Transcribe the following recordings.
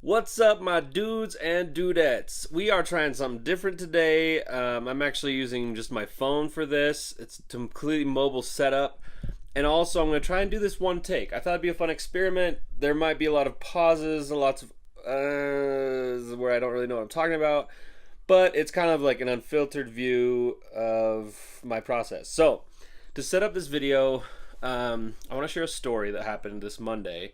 What's up, my dudes and dudettes? We are trying something different today. I'm actually using just my phone for this. It's a completely mobile setup. And also, I'm going to try and do this one take. I thought it'd be a fun experiment. There might be a lot of pauses and lots of where I don't really know what I'm talking about. But it's kind of like an unfiltered view of my process. So, to set up this video, I want to share a story that happened this Monday.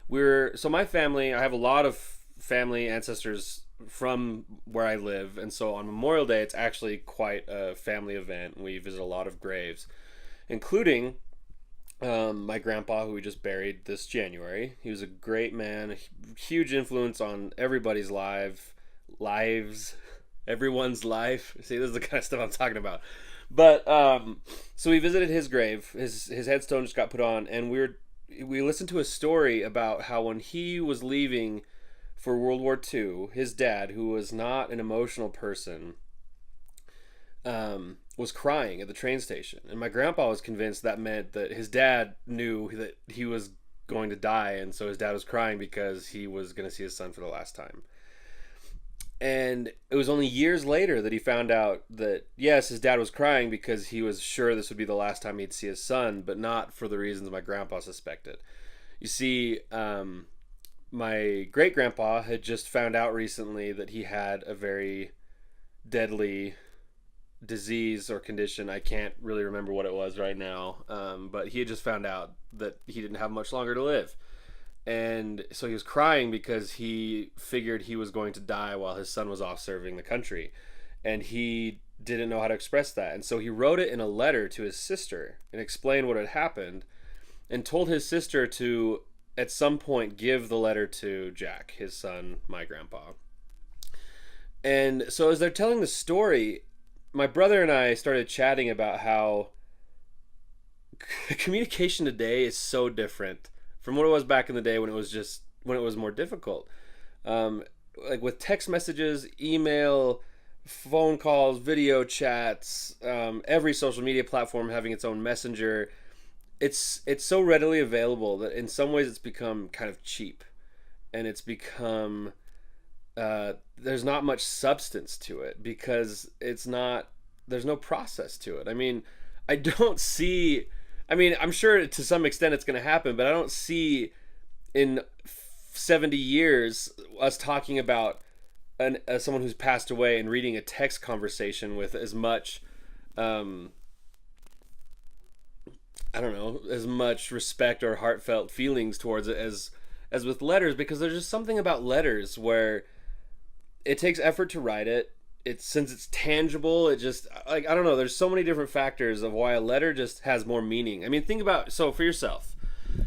My family. I have a lot of family ancestors from where I live, and so on Memorial Day, it's actually quite a family event. We visit a lot of graves, including my grandpa, who we just buried this January. He was a great man, a huge influence on everybody's lives, everyone's life. See, this is the kind of stuff I'm talking about. But so we visited his grave. His headstone just got put on, and we listened to a story about how when he was leaving for World War II, his dad, who was not an emotional person, was crying at the train station. And my grandpa was convinced that meant that his dad knew that he was going to die, and so his dad was crying because he was going to see his son for the last time. And it was only years later that he found out that, yes, his dad was crying because he was sure this would be the last time he'd see his son, but not for the reasons my grandpa suspected. You see, my great grandpa had just found out recently that he had a very deadly disease or condition. I can't really remember what it was right now, but he had just found out that he didn't have much longer to live. And so he was crying because he figured he was going to die while his son was off serving the country. And he didn't know how to express that. And so he wrote it in a letter to his sister and explained what had happened and told his sister to, at some point, give the letter to Jack, his son, my grandpa. And so as they're telling the story, my brother and I started chatting about how communication today is so different from what it was back in the day when it was more difficult. Like with text messages, email, phone calls, video chats, every social media platform having its own messenger. It's so readily available that in some ways it's become kind of cheap, and it's become there's not much substance to it because there's no process to it. I mean, I don't see. I mean, I'm sure to some extent it's going to happen, but I don't see in 70 years us talking about someone who's passed away and reading a text conversation with as much, I don't know, as much respect or heartfelt feelings towards it as with letters, because there's just something about letters where it takes effort to write it. Since it's tangible, it just, like, I don't know, there's so many different factors of why a letter just has more meaning. I mean, so for yourself,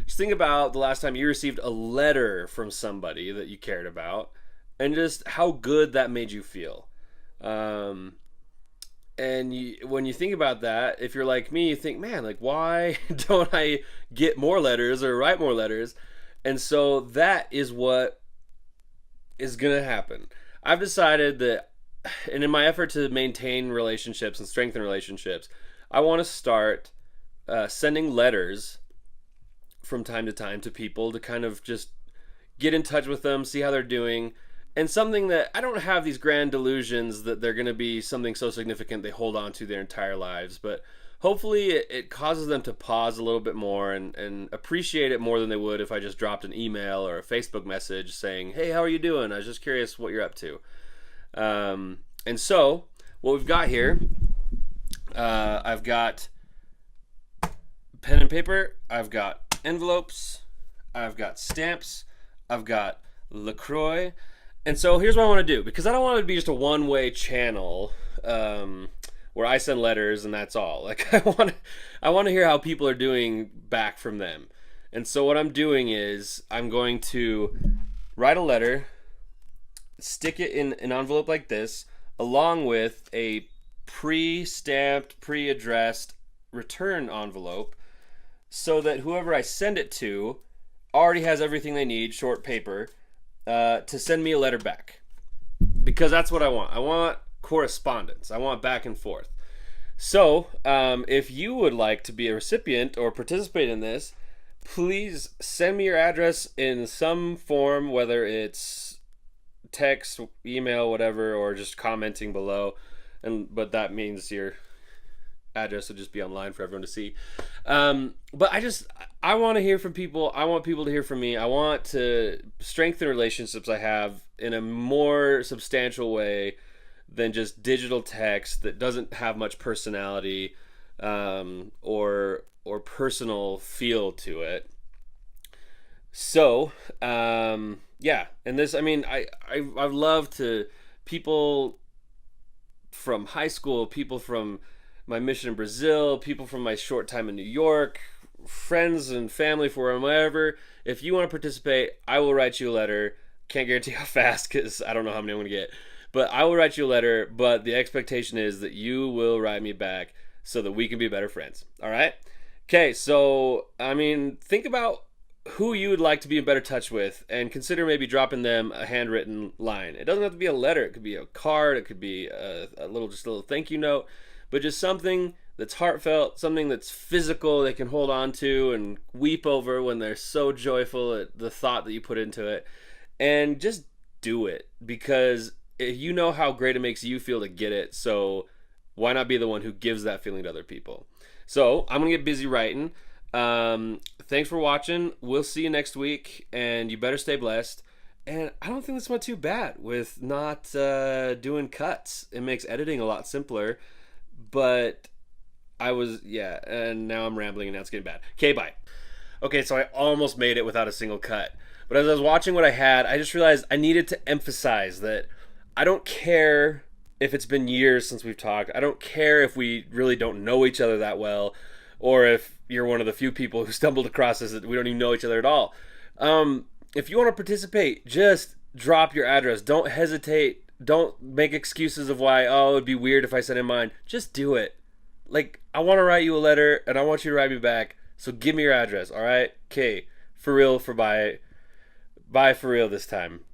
just think about the last time you received a letter from somebody that you cared about and just how good that made you feel. When you think about that, if you're like me, you think, man, like, why don't I get more letters or write more letters? And so that is what is going to happen. I've decided that, and in my effort to maintain relationships and strengthen relationships, I want to start sending letters from time to time to people to kind of just get in touch with them, see how they're doing, and something that I don't have these grand delusions that they're going to be something so significant they hold on to their entire lives, but hopefully it causes them to pause a little bit more and appreciate it more than they would if I just dropped an email or a Facebook message saying, hey, how are you doing? I was just curious what you're up to. And so what we've got here, I've got pen and paper, I've got envelopes, I've got stamps, I've got LaCroix. And so here's what I want to do, because I don't want it to be just a one-way channel where I send letters and that's all. Like, I want to hear how people are doing back from them. And so what I'm doing is I'm going to write a letter, stick it in an envelope like this, along with a pre-stamped, pre-addressed return envelope, so that whoever I send it to already has everything they need, short paper, to send me a letter back. Because that's what I want. I want correspondence. I want back and forth. So, if you would like to be a recipient or participate in this, please send me your address in some form, whether it's text, email, whatever, or just commenting below. And but that means your address will just be online for everyone to see. But I want to hear from people. I want people to hear from me. I want to strengthen relationships I have in a more substantial way than just digital text that doesn't have much personality, or personal feel to it. So, yeah, and this, I mean, I love to people from high school, people from my mission in Brazil, people from my short time in New York, friends and family for whatever. If you want to participate, I will write you a letter. Can't guarantee how fast because I don't know how many I'm going to get. But I will write you a letter. But the expectation is that you will write me back so that we can be better friends. All right? Okay, so, I mean, think about who you would like to be in better touch with and consider maybe dropping them a handwritten line. It doesn't have to be a letter, it could be a card, it could be just a little thank you note, but just something that's heartfelt, something that's physical they can hold on to and weep over when they're so joyful at the thought that you put into it. And just do it because you know how great it makes you feel to get it. So why not be the one who gives that feeling to other people? So I'm going to get busy writing. Thanks for watching. We'll see you next week, and you better stay blessed. And I don't think this went too bad with not doing cuts. It makes editing a lot simpler, but yeah, and now I'm rambling, and now it's getting bad. Okay, bye. Okay, so I almost made it without a single cut. But as I was watching what I had, I just realized I needed to emphasize that I don't care if it's been years since we've talked. I don't care if we really don't know each other that well, or if you're one of the few people who stumbled across this that we don't even know each other at all. If you want to participate, just drop your address. Don't hesitate. Don't make excuses of why, oh, it would be weird if I sent in mine. Just do it. Like, I want to write you a letter, and I want you to write me back. So give me your address, all right? Okay, for real, for bye. Bye for real this time.